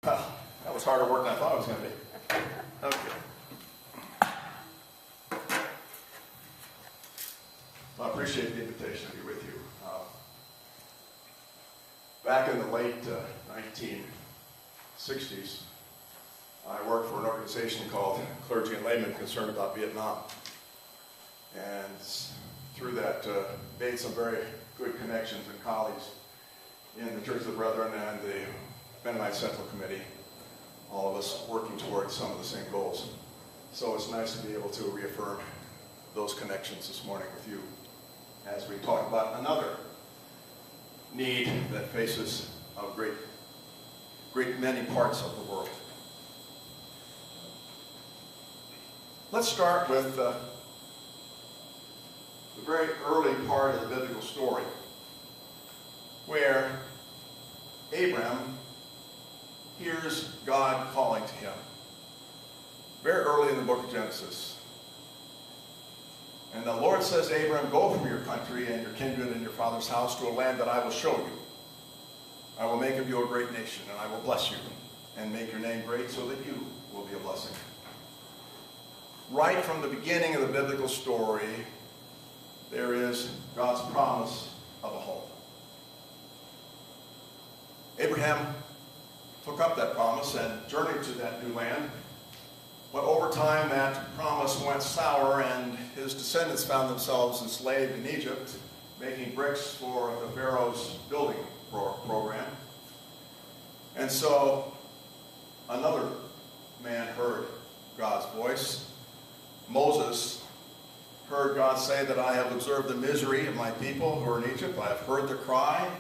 Well, that was harder work than I thought it was going to be. Okay. Well, I appreciate the invitation to be with you. Back in the late 1960s, I worked for an organization called Clergy and Laymen Concerned About Vietnam. And through that, made some very good connections and colleagues in the Church of the Brethren and the Mennonite Central Committee, all of us working towards some of the same goals. So it's nice to be able to reaffirm those connections this morning with you as we talk about another need that faces a great many parts of the world. Let's start with the very early part of the biblical story, where Abram hears God calling to him. Very early in the book of Genesis. And the Lord says to Abram, "Go from your country and your kindred and your father's house to a land that I will show you. I will make of you a great nation, and I will bless you and make your name great so that you will be a blessing." Right from the beginning of the biblical story, there is God's promise of a home. Abraham took up that promise and journeyed to that new land. But over time, that promise went sour, and his descendants found themselves enslaved in Egypt, making bricks for the Pharaoh's building program. And so another man heard God's voice. Moses heard God say that I have observed the misery of my people who are in Egypt. I have heard their cry,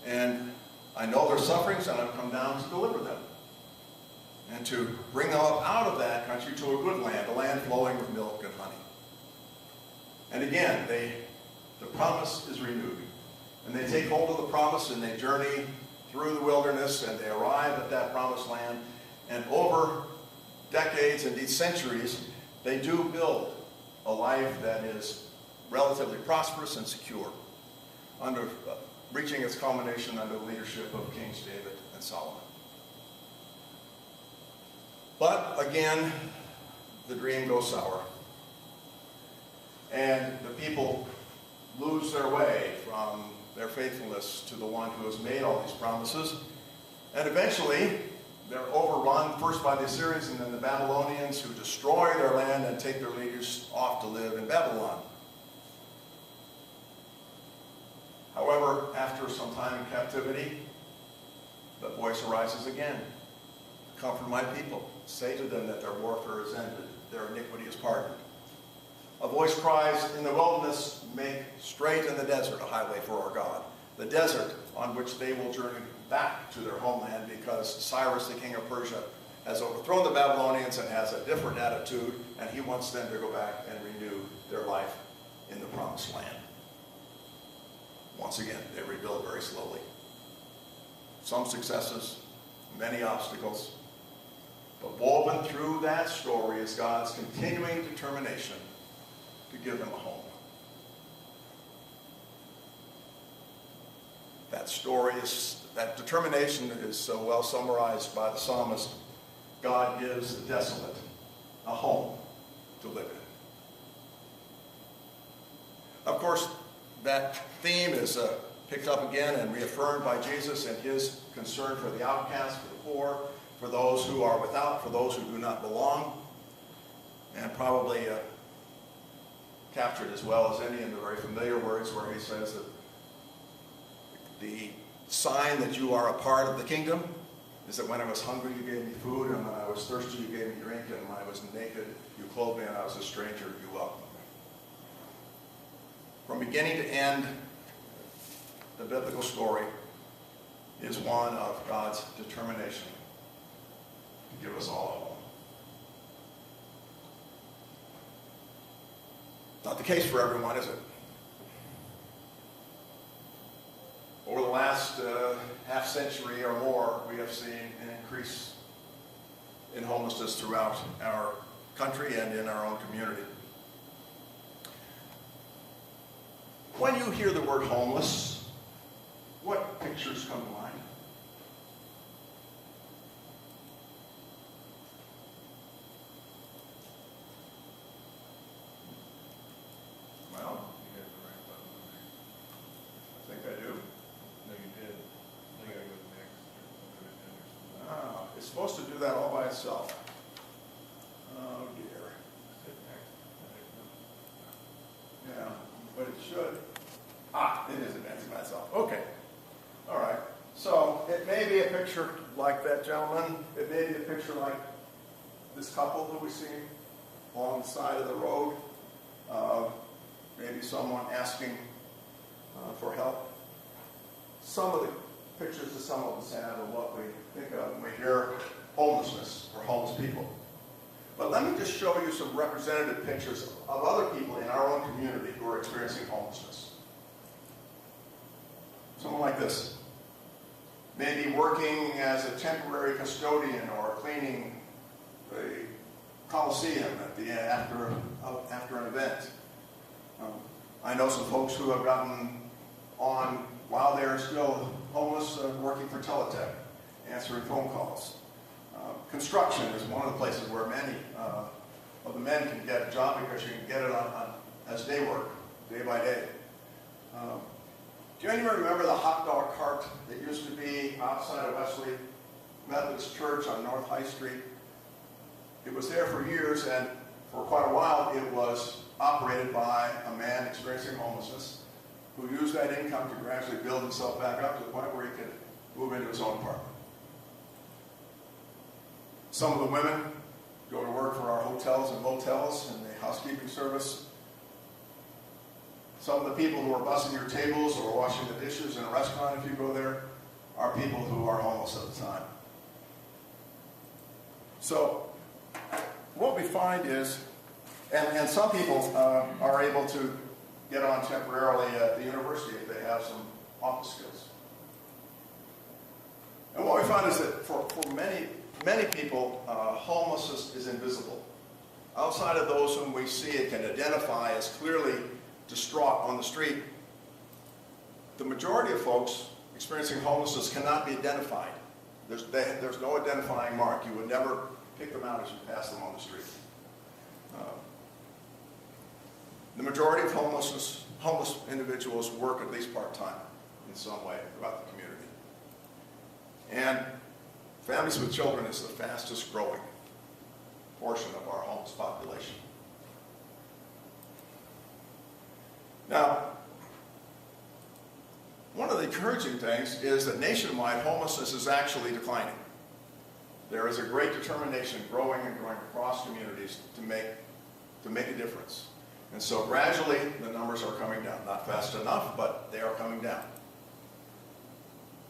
and I know their sufferings, and I've come down to deliver them and to bring them up out of that country to a good land, a land flowing with milk and honey. And again, the promise is renewed. And they take hold of the promise and they journey through the wilderness and they arrive at that promised land. And over decades, indeed centuries, they do build a life that is relatively prosperous and secure, under reaching its culmination under the leadership of Kings David and Solomon. But again, the dream goes sour. And the people lose their way from their faithfulness to the one who has made all these promises. And eventually, they're overrun first by the Assyrians and then the Babylonians, who destroy their land and take their leaders off to live in Babylon. However, after some time in captivity, the voice arises again. "Comfort my people. Say to them that their warfare is ended, their iniquity is pardoned." A voice cries, "In the wilderness, make straight in the desert a highway for our God." The desert on which they will journey back to their homeland, because Cyrus, the king of Persia, has overthrown the Babylonians and has a different attitude, and he wants them to go back and renew their life in the promised land. Once again, they rebuild very slowly. Some successes, many obstacles. But woven through that story is God's continuing determination to give them a home. That determination is so well summarized by the psalmist. God gives the desolate a home to live in. Of course, that theme is picked up again and reaffirmed by Jesus and his concern for the outcast, for the poor, for those who are without, for those who do not belong, and probably captured as well as any in the very familiar words where he says that the sign that you are a part of the kingdom is that when I was hungry, you gave me food, and when I was thirsty, you gave me drink, and when I was naked, you clothed me, and I was a stranger, you welcomed me. From beginning to end, the biblical story is one of God's determination to give us all a home. Not the case for everyone, is it? Over the last half century or more, we have seen an increase in homelessness throughout our country and in our own community. When you hear the word homeless, what pictures come to mind? supposed to do that all by itself. Oh dear. Yeah, but it should. Ah, it is advancing by itself. Okay. All right. So it may be a picture like that gentleman. It may be a picture like this couple that we see along the side of the road. Maybe someone asking for help. Some of the pictures that some of us have are what we think of when we hear homelessness or homeless people. But let me just show you some representative pictures of other people in our own community who are experiencing homelessness. Someone like this. Maybe working as a temporary custodian or cleaning the Coliseum at the after an event. I know some folks who have gotten on while they're still homeless, working for Teletech, answering phone calls. Construction is one of the places where many of the men can get a job because you can get it on as day work, day by day. Do anyone remember the hot dog cart that used to be outside of Wesley Methodist Church on North High Street? It was there for years, and for quite a while it was operated by a man experiencing homelessness who used that income to gradually build himself back up to the point where he could move into his own apartment. Some of the women go to work for our hotels and motels in the housekeeping service. Some of the people who are bussing your tables or washing the dishes in a restaurant, if you go there, are people who are homeless at the time. So what we find is, and some people are able to get on temporarily at the university if they have some office skills. And what we find is that for many people, homelessness is invisible. Outside of those whom we see and can identify as clearly distraught on the street, the majority of folks experiencing homelessness cannot be identified. There's no identifying mark. You would never pick them out as you pass them on the street. The majority of homeless individuals work at least part-time in some way throughout the community. And families with children is the fastest growing portion of our homeless population. Now, one of the encouraging things is that nationwide homelessness is actually declining. There is a great determination growing and growing across communities to make a difference. And so gradually the numbers are coming down. Not fast enough, but they are coming down.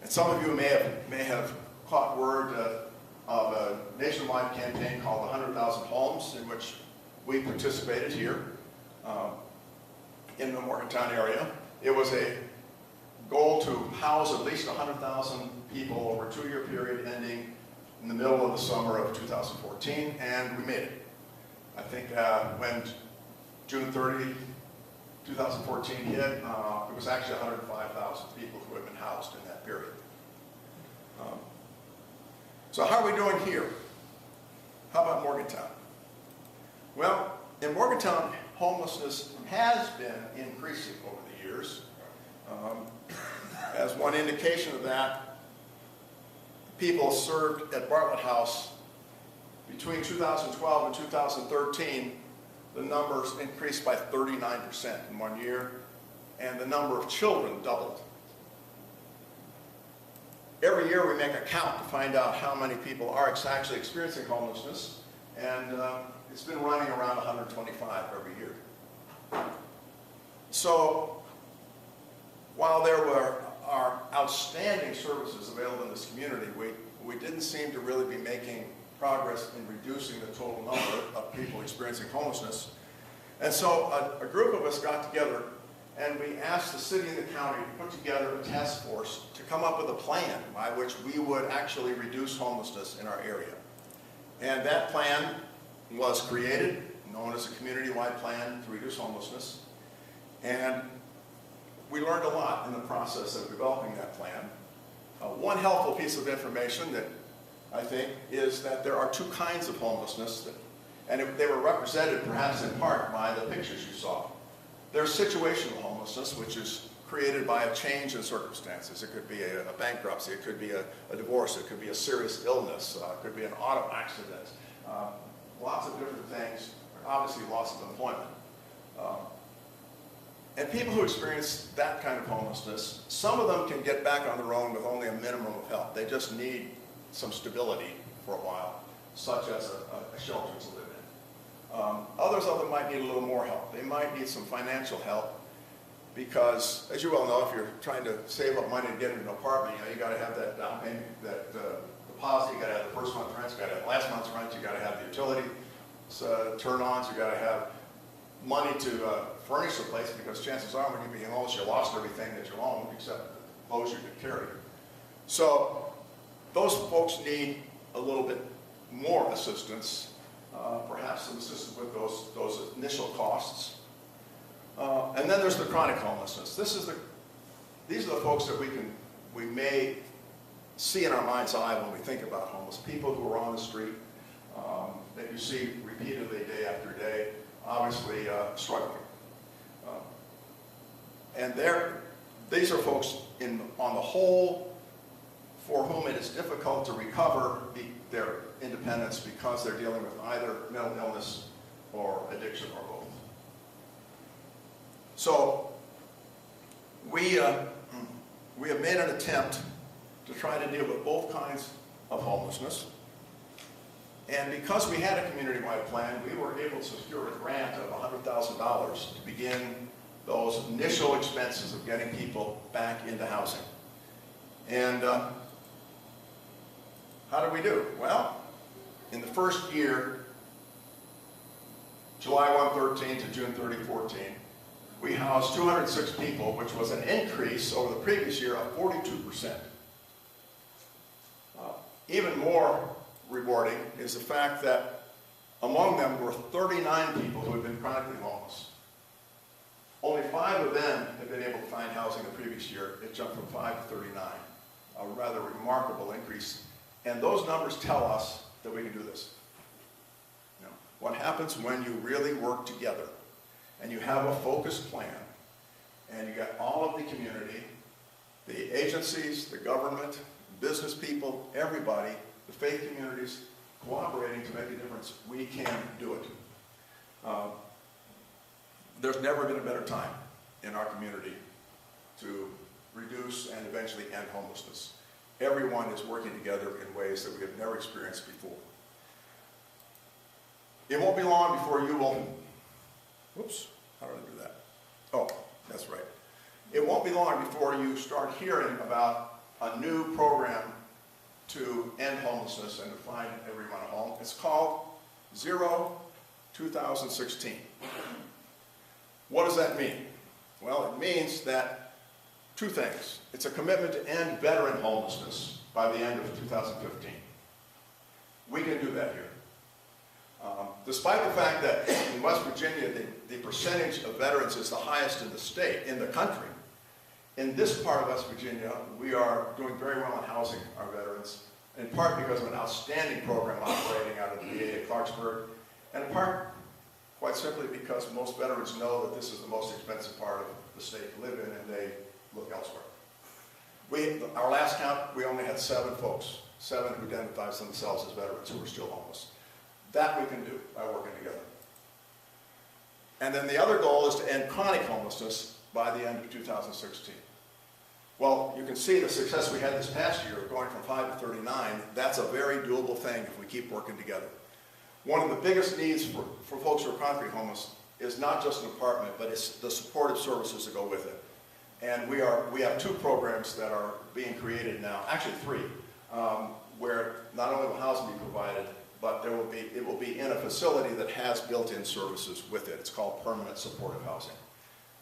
And some of you may have caught word of a nationwide campaign called 100,000 Homes, in which we participated here in the Morgantown area. It was a goal to house at least 100,000 people over a 2-year period ending in the middle of the summer of 2014, and we made it. I think when June 30, 2014 hit, it was actually 105,000 people who had been housed in that period. So how are we doing here? How about Morgantown? Well, in Morgantown, homelessness has been increasing over the years. As one indication of that, people served at Bartlett House between 2012 and 2013, the numbers increased by 39% in 1 year, and the number of children doubled. Every year we make a count to find out how many people are actually experiencing homelessness, and it's been running around 125 every year. So while there are outstanding services available in this community, we didn't seem to really be making progress in reducing the total number of people experiencing homelessness. And so a group of us got together and we asked the city and the county to put together a task force to come up with a plan by which we would actually reduce homelessness in our area. And that plan was created, known as a community-wide plan to reduce homelessness. And we learned a lot in the process of developing that plan. One helpful piece of information that I think is that there are 2 kinds of homelessness, and they were represented perhaps in part by the pictures you saw. There's situational homelessness, which is created by a change in circumstances. It could be a bankruptcy, it could be a divorce, it could be a serious illness, it could be an auto accident. Lots of different things, obviously loss of employment. And people who experience that kind of homelessness, some of them can get back on their own with only a minimum of help. They just need some stability for a while, such as a shelter to live in. Others of them might need a little more help. They might need some financial help because, as you well know, if you're trying to save up money to get into an apartment, you got to have that down payment, that deposit, you got to have the first month's rent, you got to have last month's rent, you got to have the utility turn-ons, you got to have money to furnish the place, because chances are when you're being homeless, you lost everything that you owned except the clothes you could carry. So those folks need a little bit more assistance, perhaps some assistance with those initial costs. And then there's the chronic homelessness. These are the folks that we may see in our mind's eye when we think about homeless people who are on the street, that you see repeatedly day after day, obviously struggling. And these are folks on the whole for whom it is difficult to recover their independence because they're dealing with either mental illness or addiction or both. So we have made an attempt to try to deal with both kinds of homelessness. And because we had a community-wide plan, we were able to secure a grant of $100,000 to begin those initial expenses of getting people back into housing. And how did we do? Well, in the first year, July 1, 13 to June 30, 14, we housed 206 people, which was an increase over the previous year of 42%. Even more rewarding is the fact that among them were 39 people who had been chronically homeless. Only 5 of them had been able to find housing the previous year. It jumped from 5 to 39, a rather remarkable increase. And those numbers tell us that we can do this. You know, what happens when you really work together and you have a focused plan and you got all of the community, the agencies, the government, business people, everybody, the faith communities cooperating to make a difference, we can do it. There's never been a better time in our community to reduce and eventually end homelessness. Everyone is working together in ways that we have never experienced before. It won't be long before you will, whoops, how did I do that? Oh, that's right. It won't be long before you start hearing about a new program to end homelessness and to find everyone a home. It's called Zero 2016. What does that mean? Well, it means that two things. It's a commitment to end veteran homelessness by the end of 2015. We can do that here. Despite the fact that in West Virginia, the percentage of veterans is the highest in the state, in the country, in this part of West Virginia, we are doing very well in housing our veterans, in part because of an outstanding program operating out of the VA at Clarksburg, and in part, quite simply, because most veterans know that this is the most expensive part of the state to live in, and they look elsewhere. Our last count, we only had 7 folks, 7 who identified themselves as veterans who were still homeless. That we can do by working together. And then the other goal is to end chronic homelessness by the end of 2016. Well, you can see the success we had this past year, going from 5 to 39. That's a very doable thing if we keep working together. One of the biggest needs for folks who are chronically homeless is not just an apartment, but it's the supportive services that go with it. And we have 2 programs that are being created now, actually 3, where not only will housing be provided, but it will be in a facility that has built-in services with it. It's called permanent supportive housing.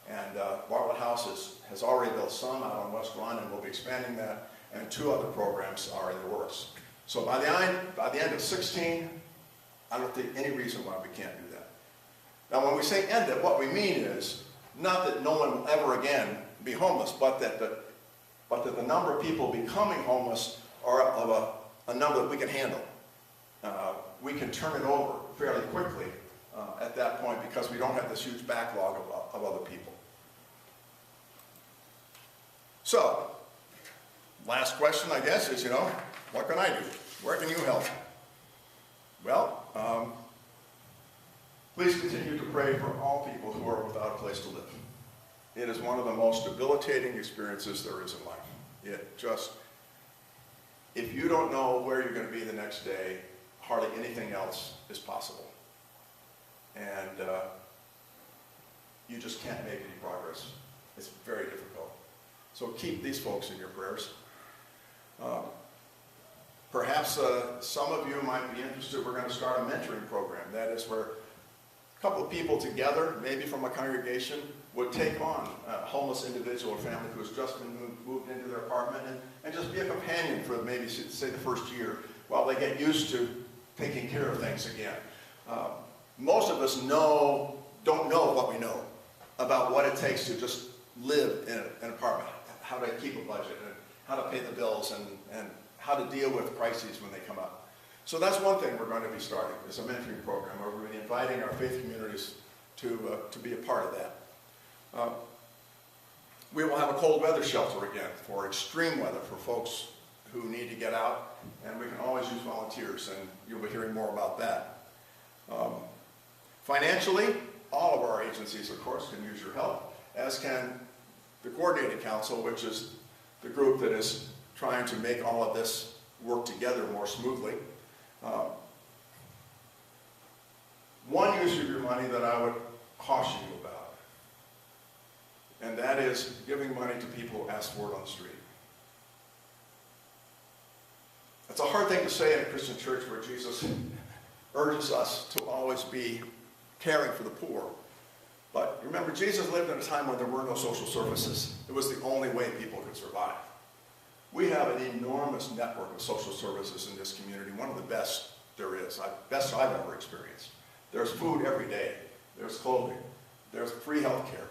And Bartlett House has already built some out on West Run, and we'll be expanding that, and 2 other programs are in the works. So by the end of 16, I don't think any reason why we can't do that. Now when we say end it, what we mean is not that no one will ever again be homeless, but that the number of people becoming homeless are of a number that we can handle. We can turn it over fairly quickly at that point because we don't have this huge backlog of other people. So, last question, I guess, is, what can I do? Where can you help? Well, please continue to pray for all people who are without a place to live. It is one of the most debilitating experiences there is in life. If you don't know where you're going to be the next day, hardly anything else is possible. And you just can't make any progress. It's very difficult. So keep these folks in your prayers. Perhaps some of you might be interested. We're going to start a mentoring program. That is where a couple of people together, maybe from a congregation, would take on a homeless individual or family who has just been moved into their apartment and just be a companion for maybe, say, the first year while they get used to taking care of things again. Most of us don't know what we know about what it takes to just live in an apartment, how to keep a budget, and how to pay the bills, and how to deal with crises when they come up. So that's one thing we're going to be starting, is a mentoring program where we're inviting our faith communities to be a part of that. We will have a cold weather shelter again for extreme weather for folks who need to get out, and we can always use volunteers, and you'll be hearing more about that. Financially, all of our agencies, of course, can use your help, as can the Coordinating Council, which is the group that is trying to make all of this work together more smoothly. One use of your money that I would caution you about, and that is giving money to people who ask for it on the street. It's a hard thing to say in a Christian church where Jesus urges us to always be caring for the poor. But remember, Jesus lived in a time when there were no social services. It was the only way people could survive. We have an enormous network of social services in this community, one of the best there is, best I've ever experienced. There's food every day. There's clothing. There's free health care.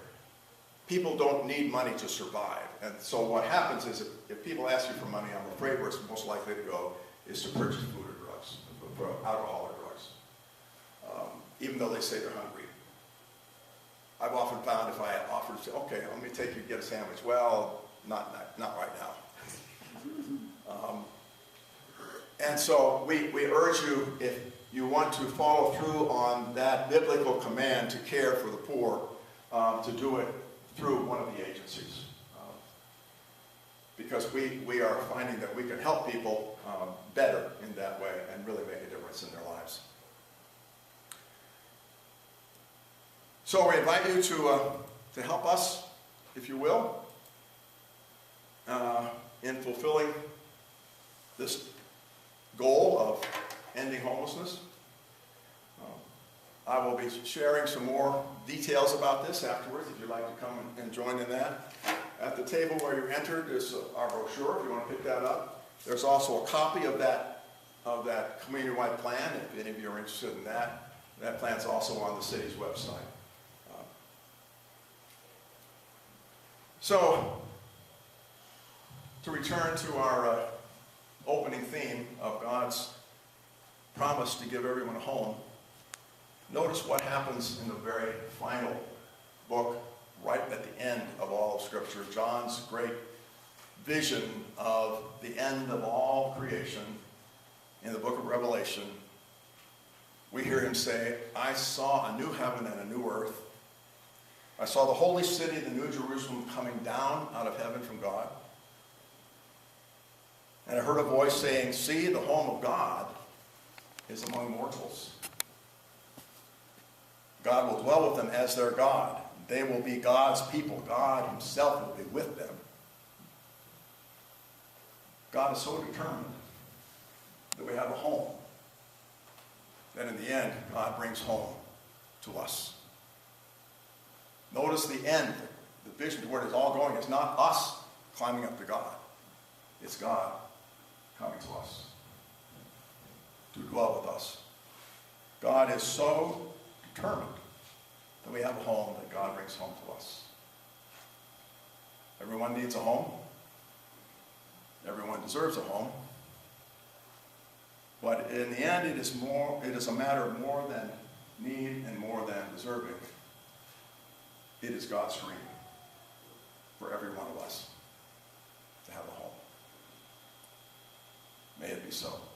People don't need money to survive. And so what happens is if people ask you for money, I'm afraid where it's most likely to go is to purchase food or drugs, for alcohol or drugs, even though they say they're hungry. I've often found if I offer to say, okay, let me take you to get a sandwich. Well, not right now. And so we urge you, if you want to follow through on that biblical command to care for the poor, to do it through one of the agencies. Because we are finding that we can help people better in that way and really make a difference in their lives. So we invite you to help us, if you will, in fulfilling this goal of ending homelessness. I will be sharing some more details about this afterwards if you'd like to come and join in that. At the table where you entered is our brochure, if you want to pick that up. There's also a copy of that community-wide plan, if any of you are interested in that. That plan's also on the city's website. So, to return to our opening theme of God's promise to give everyone a home, notice what happens in the very final book, right at the end of all of Scripture, John's great vision of the end of all creation in the book of Revelation. We hear him say, I saw a new heaven and a new earth. I saw the holy city, the new Jerusalem, coming down out of heaven from God. And I heard a voice saying, see, the home of God is among mortals. God will dwell with them as their God. They will be God's people. God himself will be with them. God is so determined that we have a home, that in the end, God brings home to us. Notice the end, the vision to where it's all going is not us climbing up to God. It's God coming to us to dwell with us. God is so determined that we have a home that God brings home to us. Everyone needs a home. Everyone deserves a home. But in the end, it is a matter of more than need and more than deserving. It is God's dream for every one of us. maybe so.